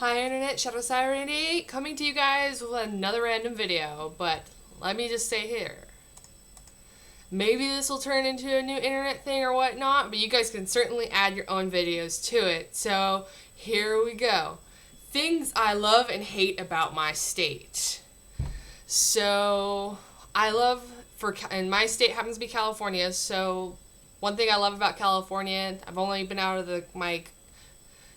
Hi Internet, Shadow Serenity, coming to you guys with another random video, but let me just say here, maybe this will turn into a new internet thing or whatnot, but you guys can certainly add your own videos to it, so here we go. Things I love and hate about my state. So, and my state happens to be California, so one thing I love about California, I've only been out of my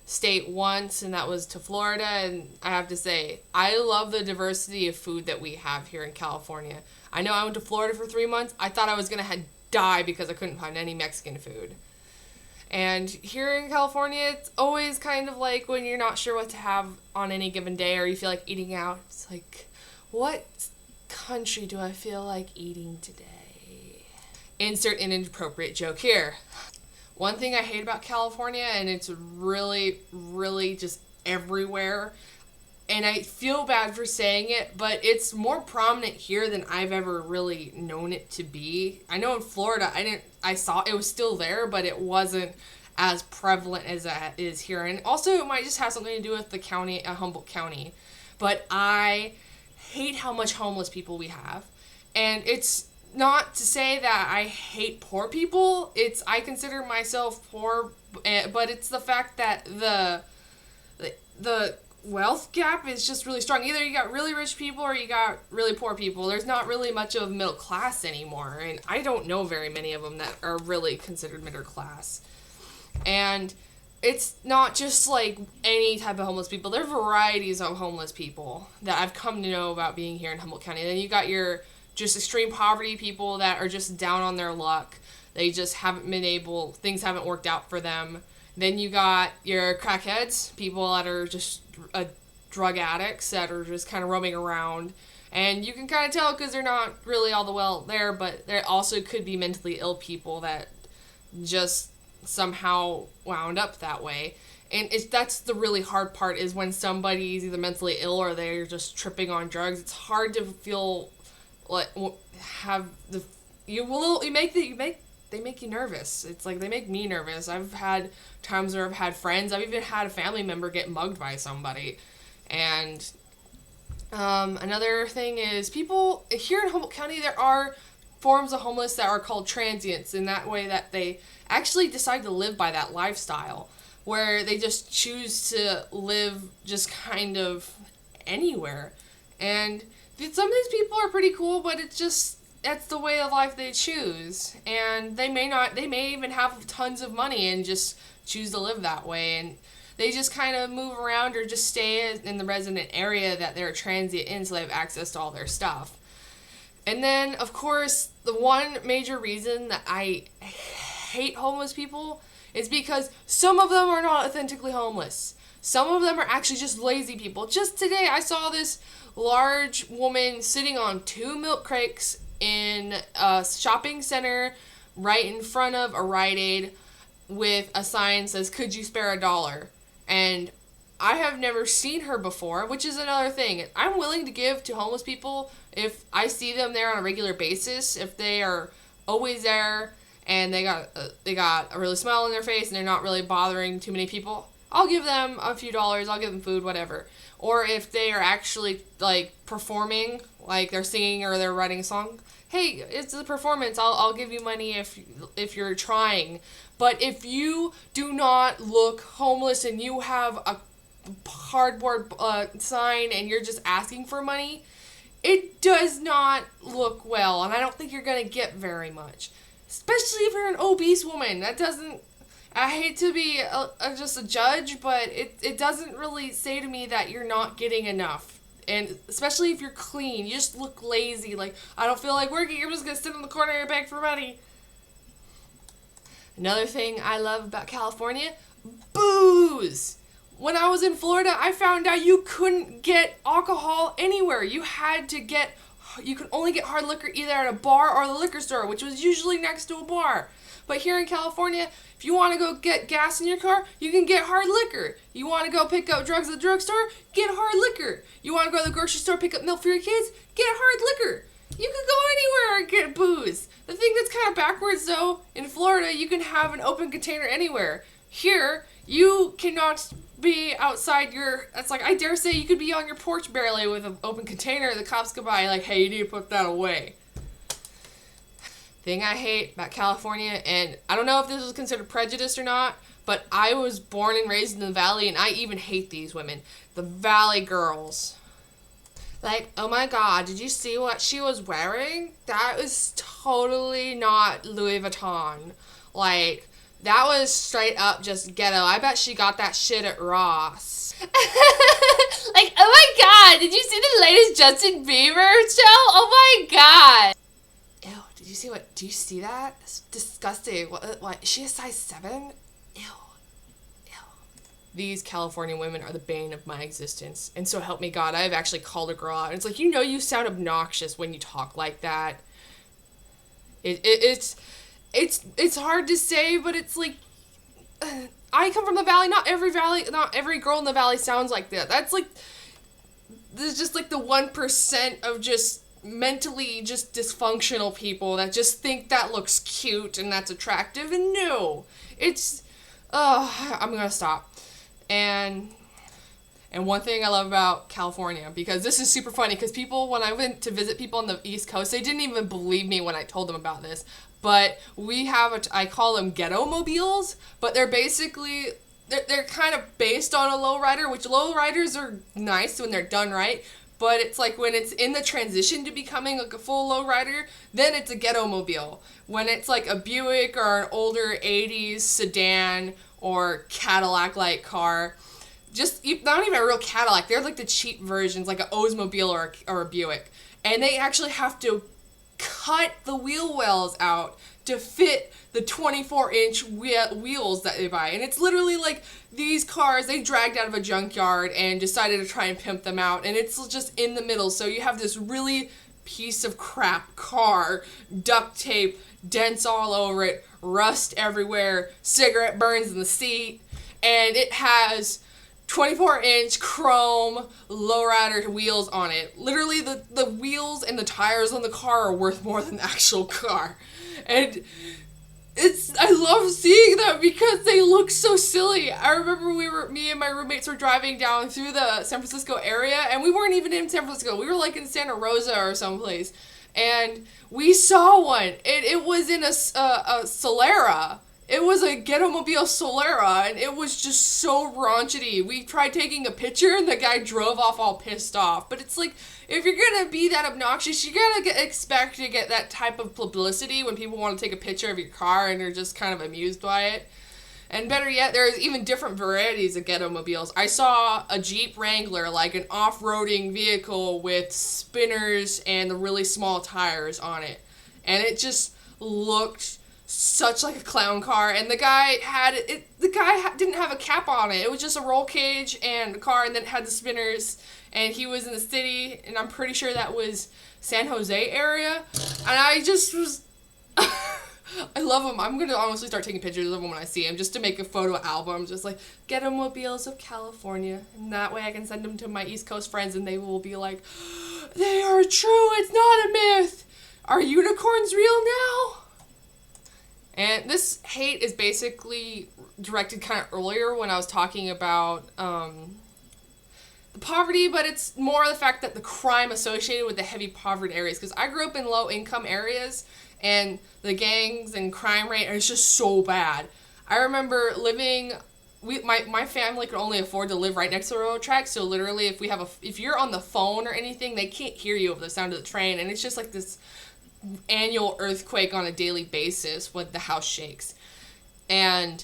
state once, and that was to Florida, and I have to say, I love the diversity of food that we have here in California. I know I went to Florida for 3 months. I thought I was going to die because I couldn't find any Mexican food. And here in California, it's always kind of like when you're not sure what to have on any given day or you feel like eating out. It's like, what country do I feel like eating today? Insert an inappropriate joke here. One thing I hate about California, and it's really, really just everywhere, and I feel bad for saying it, but it's more prominent here than I've ever really known it to be. I know in Florida, I saw it was still there, but it wasn't as prevalent as it is here. And also, it might just have something to do with the county, Humboldt County. But I hate how much homeless people we have, and it's not to say that I hate poor people. I consider myself poor, but it's the fact that the wealth gap is just really strong. Either you got really rich people or you got really poor people. There's not really much of middle class anymore, and I don't know very many of them that are really considered middle class. And it's not just like any type of homeless people. There are varieties of homeless people that I've come to know about being here in Humboldt County. Then you got your just extreme poverty people that are just down on their luck. They just haven't been things haven't worked out for them. Then you got your crackheads, people that are just drug addicts that are just kind of roaming around. And you can kind of tell because they're not really all the well there, but there also could be mentally ill people that just somehow wound up that way. And that's the really hard part, is when somebody's either mentally ill or they're just tripping on drugs. It's hard to feel they make you nervous. It's like they make me nervous. I've had times where I've had friends. I've even had a family member get mugged by somebody. And another thing is, people here in Humboldt County, there are forms of homeless that are called transients, in that way that they actually decide to live by that lifestyle, where they just choose to live just kind of anywhere. And some of these people are pretty cool, but that's the way of life they choose. And they may even have tons of money and just choose to live that way. And they just kind of move around or just stay in the resident area that they're transient in, so they have access to all their stuff. And then, of course, the one major reason that I hate homeless people is because some of them are not authentically homeless. Some of them are actually just lazy people. Just today, I saw this large woman sitting on 2 milk crates in a shopping center right in front of a Rite Aid with a sign that says, "Could you spare $1?" And I have never seen her before, which is another thing. I'm willing to give to homeless people if I see them there on a regular basis. If they are always there and they got a really smile on their face and they're not really bothering too many people, I'll give them a few dollars, I'll give them food, whatever. Or if they are actually, like, performing, like they're singing or they're writing a song, hey, it's a performance, I'll give you money if you're trying. But if you do not look homeless and you have a cardboard sign and you're just asking for money, it does not look well, and I don't think you're going to get very much. Especially if you're an obese woman. I hate to be just a judge, but it doesn't really say to me that you're not getting enough. And especially if you're clean, you just look lazy. Like, I don't feel like working, I'm just going to sit in the corner and beg for money. Another thing I love about California, booze. When I was in Florida, I found out you couldn't get alcohol anywhere. You could only get hard liquor either at a bar or the liquor store, which was usually next to a bar. But here in California, if you want to go get gas in your car, you can get hard liquor. You want to go pick up drugs at the drugstore, get hard liquor. You want to go to the grocery store, pick up milk for your kids, get hard liquor. You can go anywhere and get booze. The thing that's kind of backwards, though, in Florida, you can have an open container anywhere. Here, you cannot be outside it's like, I dare say you could be on your porch barely with an open container. The cops could by like, hey, you need to put that away. Thing I hate about California, and I don't know if this is considered prejudice or not, but I was born and raised in the Valley, and I even hate these women. The Valley girls. Like, oh my god, did you see what she was wearing? That was totally not Louis Vuitton. Like, that was straight up just ghetto. I bet she got that shit at Ross. Like, oh my god, did you see the latest Justin Bieber show? Oh my god. Ew, do you see that? It's disgusting. What, is she a size 7? Ew. These California women are the bane of my existence. And so help me God, I've actually called a girl out. And it's like, you sound obnoxious when you talk like that. It's hard to say, but it's like, I come from the Valley. Not every girl in the Valley sounds like that. That's like, there's just like the 1% of just mentally just dysfunctional people that just think that looks cute and that's attractive. And no, I'm gonna stop. And one thing I love about California, because this is super funny, because people, when I went to visit people on the East Coast, they didn't even believe me when I told them about this, but we have I call them ghetto mobiles, but they're basically, they're kind of based on a lowrider, which lowriders are nice when they're done right, but it's like when it's in the transition to becoming like a full lowrider, then it's a ghetto mobile. When it's like a Buick or an older 80s sedan or Cadillac-like car, not even a real Cadillac, they're like the cheap versions, like an Oldsmobile or a Buick. And they actually have to cut the wheel wells out to fit the 24-inch wheels that they buy. And it's literally like these cars, they dragged out of a junkyard and decided to try and pimp them out. And it's just in the middle. So you have this really piece of crap car, duct tape, dents all over it, rust everywhere, cigarette burns in the seat, and it has 24-inch chrome lowrider wheels on it. Literally, the wheels and the tires on the car are worth more than the actual car. And I love seeing them because they look so silly. I remember me and my roommates were driving down through the San Francisco area, and we weren't even in San Francisco. We were like in Santa Rosa or someplace. And we saw one. It was in a Solera. It was a Ghetto-mobile Solera, and it was just so raunchy. We tried taking a picture, and the guy drove off all pissed off. But it's like, if you're gonna be that obnoxious, you gotta expect to get that type of publicity when people want to take a picture of your car and they're just kind of amused by it. And better yet, there's even different varieties of ghetto mobiles. I saw a Jeep Wrangler, like an off-roading vehicle with spinners and the really small tires on it. And it just looked such like a clown car. And the guy didn't have a cap on it. It was just a roll cage and a car, and then it had the spinners. And he was in the city, and I'm pretty sure that was San Jose area. And I just was... I love them. I'm going to honestly start taking pictures of them when I see them, just to make a photo album, just like, Ghetto Mobiles of California. And that way I can send them to my East Coast friends, and they will be like, they are true, it's not a myth. Are unicorns real now? And this hate is basically directed kind of earlier when I was talking about the poverty, but it's more the fact that the crime associated with the heavy poverty areas. Because I grew up in low-income areas, and the gangs and crime rate is just so bad. I remember my family could only afford to live right next to the railroad tracks, so literally if you're on the phone or anything, they can't hear you over the sound of the train, and it's just like this annual earthquake on a daily basis when the house shakes. And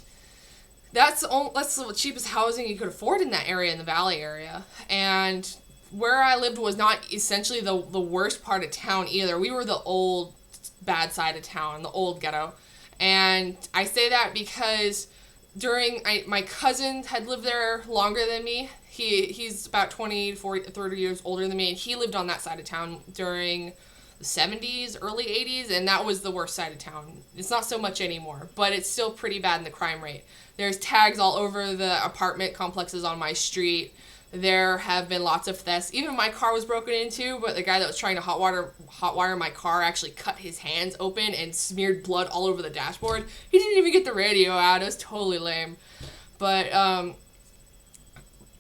that's the cheapest housing you could afford in that area, in the Valley area. And where I lived was not essentially the worst part of town either. We were the old bad side of town, the old ghetto. And I say that because my cousin had lived there longer than me. He's about 20 to 30 years older than me, and he lived on that side of town during the 70s, early 80s, and that was the worst side of town. It's not so much anymore, but it's still pretty bad in the crime rate. There's tags all over the apartment complexes on my street. There have been lots of thefts. Even my car was broken into, but the guy that was trying to hotwire my car actually cut his hands open and smeared blood all over the dashboard. He didn't even get the radio out. It was totally lame. But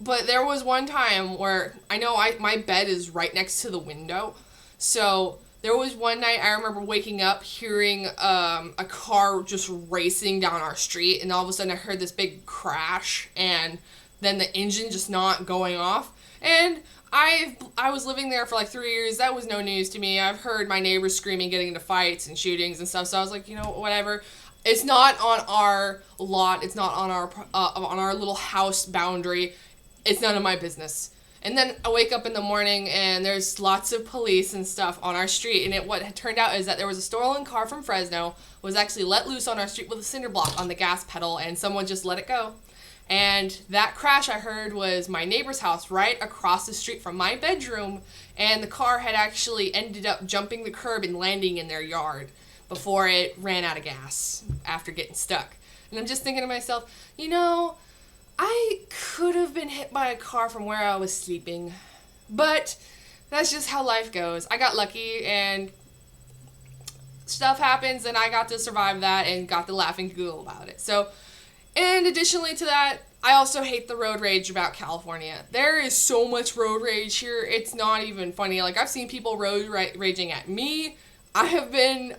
But there was one time where I know my bed is right next to the window. So there was one night I remember waking up hearing a car just racing down our street, and all of a sudden I heard this big crash, and then the engine just not going off. And I was living there for like 3 years. That was no news to me. I've heard my neighbors screaming, getting into fights and shootings and stuff. So I was like, whatever. It's not on our lot. It's not on our little house boundary. It's none of my business. And then I wake up in the morning and there's lots of police and stuff on our street. And what had turned out is that there was a stolen car from Fresno, was actually let loose on our street with a cinder block on the gas pedal, and someone just let it go. And that crash I heard was my neighbor's house right across the street from my bedroom, and the car had actually ended up jumping the curb and landing in their yard before it ran out of gas after getting stuck. And I'm just thinking to myself, I could have been hit by a car from where I was sleeping, but that's just how life goes. I got lucky and stuff happens, and I got to survive that and got the laughing giggle about it. So, and additionally to that, I also hate the road rage about California. There is so much road rage here, it's not even funny. Like, I've seen people raging at me. I have been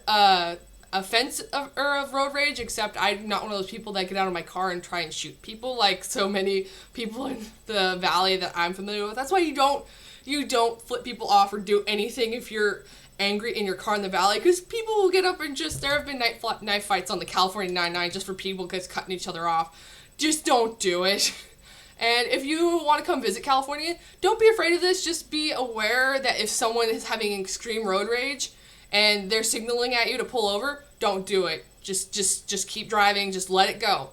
offensive of road rage, except I'm not one of those people that get out of my car and try and shoot people like so many people in the valley that I'm familiar with. That's why you don't flip people off or do anything if you're angry in your car in the valley, because people will get up and there have been knife fights on the California 99 just for people cutting each other off. Just don't do it. And if you want to come visit California, don't be afraid of this. Just be aware that if someone is having extreme road rage and they're signaling at you to pull over, don't do it. Just keep driving. Just let it go.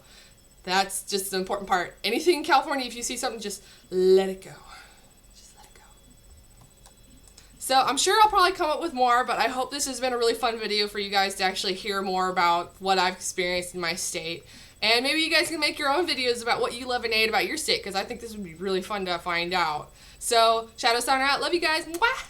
That's just the important part. Anything in California, if you see something, just let it go. Just let it go. So I'm sure I'll probably come up with more, but I hope this has been a really fun video for you guys to actually hear more about what I've experienced in my state. And maybe you guys can make your own videos about what you love and hate about your state, because I think this would be really fun to find out. So, Shadow signing out. Love you guys. Mwah!